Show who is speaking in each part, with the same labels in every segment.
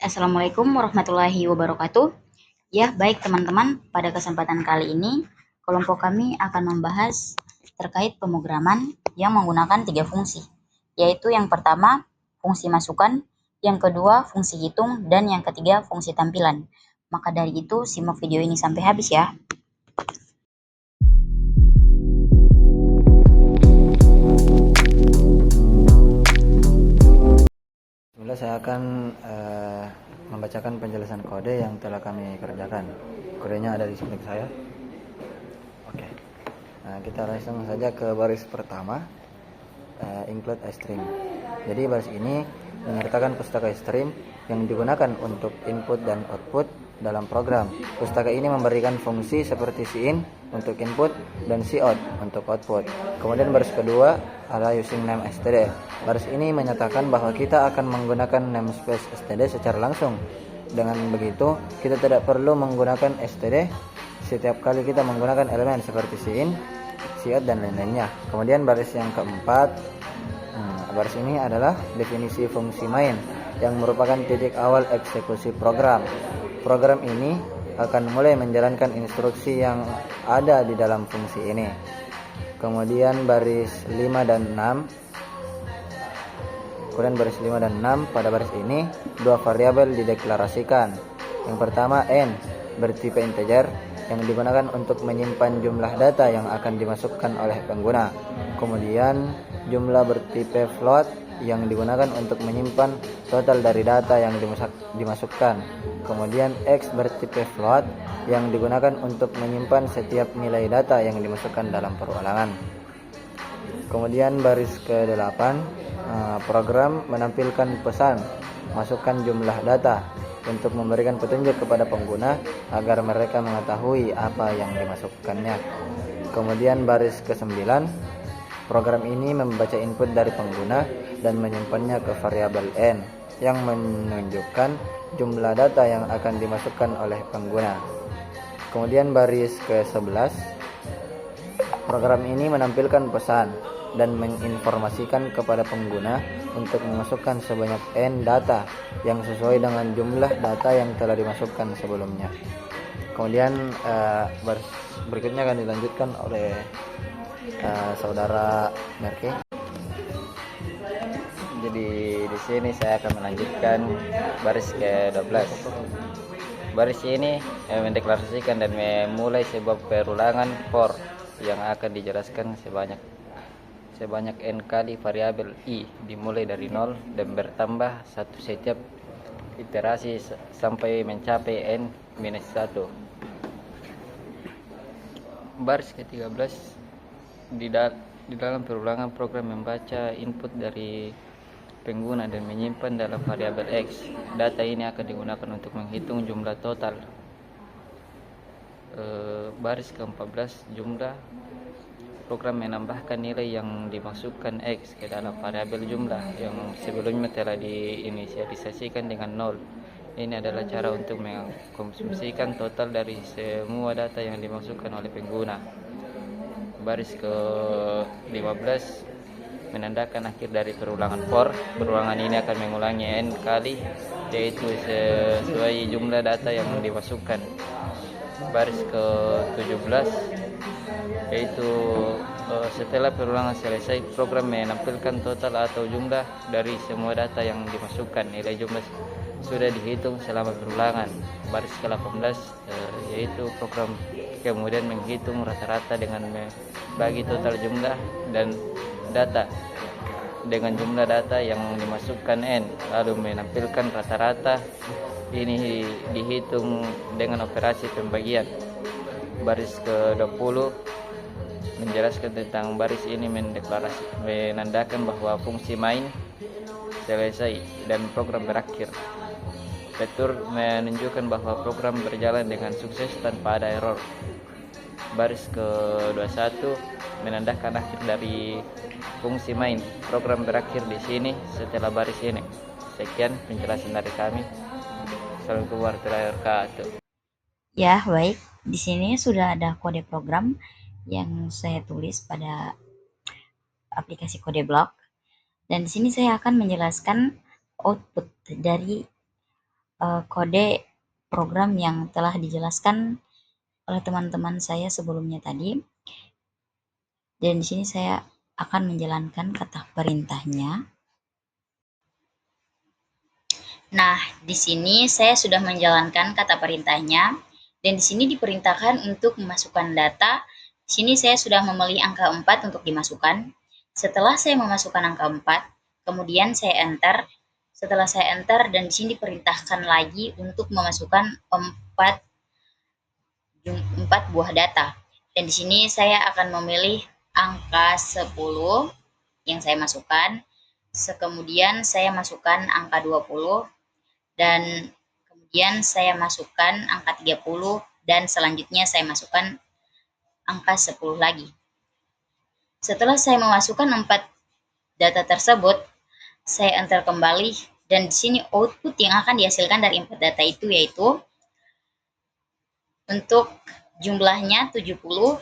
Speaker 1: Assalamualaikum warahmatullahi wabarakatuh. Ya, baik teman-teman, pada kesempatan kali ini kelompok kami akan membahas terkait pemrograman yang menggunakan 3 fungsi, yaitu yang pertama fungsi masukan, yang kedua fungsi hitung, dan yang ketiga fungsi tampilan. Maka dari itu simak video ini sampai habis ya.
Speaker 2: Bismillah, saya akan membacakan penjelasan kode yang telah kami kerjakan. Kodenya ada di slide saya. Oke. Nah, kita langsung saja ke baris pertama, include string. Jadi baris ini menyertakan pustaka string yang digunakan untuk input dan output dalam program. Pustaka ini memberikan fungsi seperti cin untuk input dan cout untuk output. Kemudian baris kedua adalah using name std. Baris ini menyatakan bahwa kita akan menggunakan namespace std secara langsung. Dengan begitu, kita tidak perlu menggunakan std setiap kali kita menggunakan elemen seperti cin, cout dan lain-lainnya. Kemudian baris yang keempat, baris ini adalah definisi fungsi main yang merupakan titik awal eksekusi program. Program ini akan mulai menjalankan instruksi yang ada di dalam fungsi ini. Kemudian baris 5 dan 6. Pada baris ini dua variabel dideklarasikan. Yang pertama n bertipe integer yang digunakan untuk menyimpan jumlah data yang akan dimasukkan oleh pengguna. Kemudian jumlah bertipe float yang digunakan untuk menyimpan total dari data yang dimasukkan. Kemudian x bertipe float yang digunakan untuk menyimpan setiap nilai data yang dimasukkan dalam perulangan. Kemudian baris ke-8, program menampilkan pesan masukkan jumlah data untuk memberikan petunjuk kepada pengguna agar mereka mengetahui apa yang dimasukkannya. Kemudian baris ke-9, program ini membaca input dari pengguna dan menyimpannya ke variabel n yang menunjukkan jumlah data yang akan dimasukkan oleh pengguna. Kemudian baris ke-11, program ini menampilkan pesan dan menginformasikan kepada pengguna untuk memasukkan sebanyak n data yang sesuai dengan jumlah data yang telah dimasukkan sebelumnya. Kemudian baris berikutnya akan dilanjutkan oleh saudara Merke.
Speaker 3: Jadi di sini saya akan melanjutkan baris ke-12. Baris ini mendeklarasikan dan memulai sebuah perulangan for yang akan dijelaskan sebanyak n kali variabel i dimulai dari 0 dan bertambah satu setiap iterasi sampai mencapai n minus 1. Baris ke-13, di dalam perulangan program membaca input dari pengguna dan menyimpan dalam variabel x. Data ini akan digunakan untuk menghitung jumlah total. Baris ke-14, jumlah. Program menambahkan nilai yang dimasukkan x ke dalam variabel jumlah yang sebelumnya telah diinisialisasikan dengan 0. Ini adalah cara untuk mengkonsumsikan total dari semua data yang dimasukkan oleh pengguna. Baris ke-15, menandakan akhir dari perulangan for. Perulangan ini akan mengulangi n kali, yaitu sesuai jumlah data yang dimasukkan. Baris ke-17, yaitu setelah perulangan selesai, program menampilkan total atau jumlah dari semua data yang dimasukkan. Nilai jumlah sudah dihitung selama perulangan. Baris ke-18, yaitu program kemudian menghitung rata-rata dengan membagi total jumlah dan data dengan jumlah data yang dimasukkan n, lalu menampilkan rata-rata. Ini dihitung dengan operasi pembagian. Baris ke-20 menjelaskan tentang baris ini menandakan bahwa fungsi main selesai dan program berakhir. Return menunjukkan bahwa program berjalan dengan sukses tanpa ada error. Baris ke-21 menandakan akhir dari fungsi main. Program berakhir di sini setelah baris ini. Sekian penjelasan dari kami. Assalamualaikum warahmatullahi wabarakatuh.
Speaker 1: Ya, baik. Di sini sudah ada kode program yang saya tulis pada aplikasi kode blok. Dan di sini saya akan menjelaskan output dari kode program yang telah dijelaskan oleh teman-teman saya sebelumnya tadi. Dan di sini saya akan menjalankan kata perintahnya. Nah, di sini saya sudah menjalankan kata perintahnya, dan di sini diperintahkan untuk memasukkan data. Di sini saya sudah memilih angka 4 untuk dimasukkan. Setelah saya memasukkan angka 4, kemudian saya enter. Setelah saya enter, dan di sini diperintahkan lagi untuk memasukkan 4 buah data. Dan di sini saya akan memilih angka 10 yang saya masukkan. Kemudian saya masukkan angka 20, dan kemudian saya masukkan angka 30, dan selanjutnya saya masukkan angka 10 lagi. Setelah saya memasukkan 4 data tersebut, saya enter kembali, dan di sini output yang akan dihasilkan dari 4 data itu yaitu untuk jumlahnya 70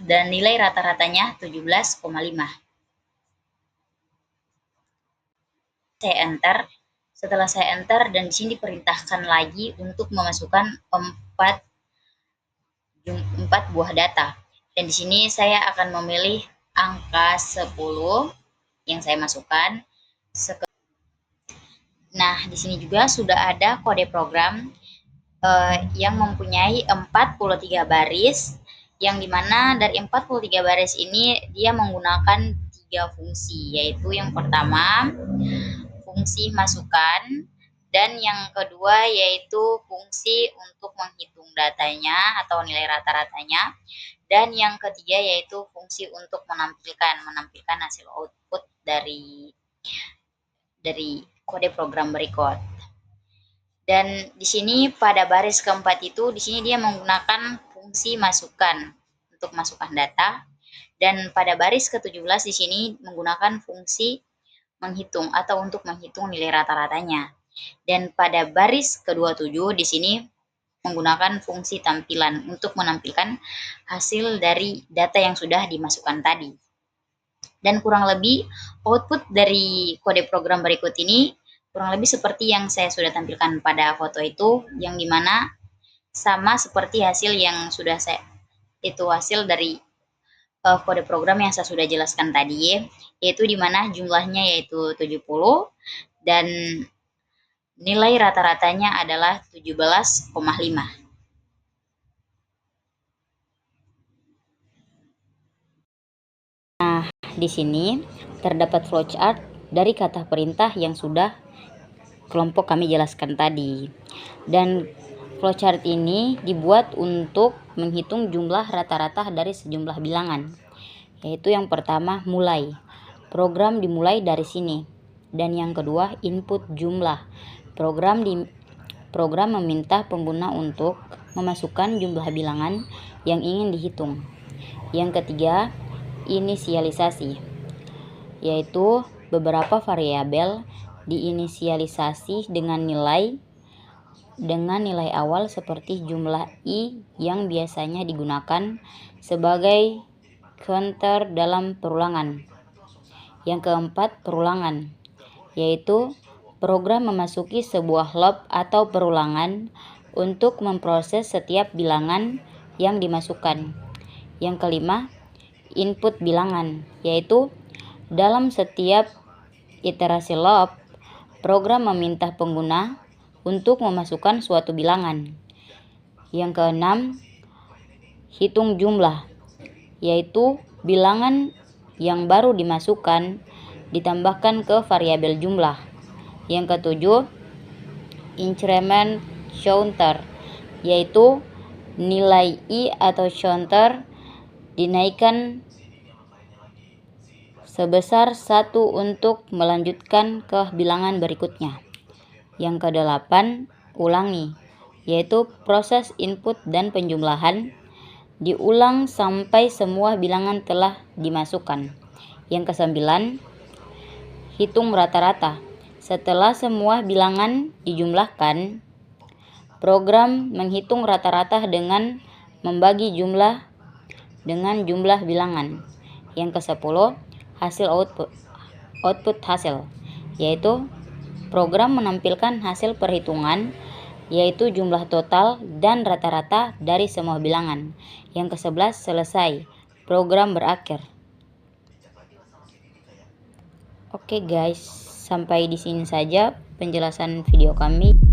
Speaker 1: dan nilai rata-ratanya 17,5. Saya enter. Setelah saya enter, dan di sini diperintahkan lagi untuk memasukkan 4 buah data. Dan di sini saya akan memilih angka 10 yang saya masukkan. Nah, di sini juga sudah ada kode program yang mempunyai 43 baris, yang dimana dari 43 baris ini dia menggunakan 3 fungsi, yaitu yang pertama fungsi masukkan, dan yang kedua yaitu fungsi untuk menghitung datanya atau nilai rata-ratanya, dan yang ketiga yaitu fungsi untuk menampilkan hasil output dari kode program berikut. Dan di sini pada baris keempat itu, di sini dia menggunakan fungsi masukkan untuk masukkan data, dan pada baris ke-17 di sini menggunakan fungsi menghitung atau untuk menghitung nilai rata-ratanya. Dan pada baris ke-27 di sini menggunakan fungsi tampilan untuk menampilkan hasil dari data yang sudah dimasukkan tadi. Dan kurang lebih output dari kode program berikut ini kurang lebih seperti yang saya sudah tampilkan pada foto itu, yang dimana sama seperti hasil yang sudah itu hasil dari kode program yang saya sudah jelaskan tadi, yaitu dimana jumlahnya yaitu 70 dan nilai rata-ratanya adalah 17,5. Nah, di sini terdapat flowchart dari kata perintah yang sudah kelompok kami jelaskan tadi. Dan flowchart ini dibuat untuk menghitung jumlah rata-rata dari sejumlah bilangan. Yaitu yang pertama mulai. Program dimulai dari sini. Dan yang kedua input jumlah. Program meminta pengguna untuk memasukkan jumlah bilangan yang ingin dihitung. Yang ketiga inisialisasi, yaitu beberapa variabel diinisialisasi dengan nilai awal seperti jumlah i yang biasanya digunakan sebagai counter dalam perulangan. Yang keempat perulangan, yaitu program memasuki sebuah loop atau perulangan untuk memproses setiap bilangan yang dimasukkan. Yang kelima input bilangan, yaitu dalam setiap iterasi loop, program meminta pengguna untuk memasukkan suatu bilangan. Yang keenam, hitung jumlah, yaitu bilangan yang baru dimasukkan ditambahkan ke variabel jumlah. Yang ketujuh, increment counter, yaitu nilai i atau counter dinaikkan sebesar 1 untuk melanjutkan ke bilangan berikutnya. Yang kedelapan, ulangi, yaitu proses input dan penjumlahan diulang sampai semua bilangan telah dimasukkan. Yang kesembilan, hitung rata-rata. Setelah semua bilangan dijumlahkan, program menghitung rata-rata dengan membagi jumlah dengan jumlah bilangan. Yang ke-10, hasil output hasil, yaitu program menampilkan hasil perhitungan yaitu jumlah total dan rata-rata dari semua bilangan. Yang ke-11 selesai, program berakhir. Oke guys, sampai di sini saja penjelasan video kami.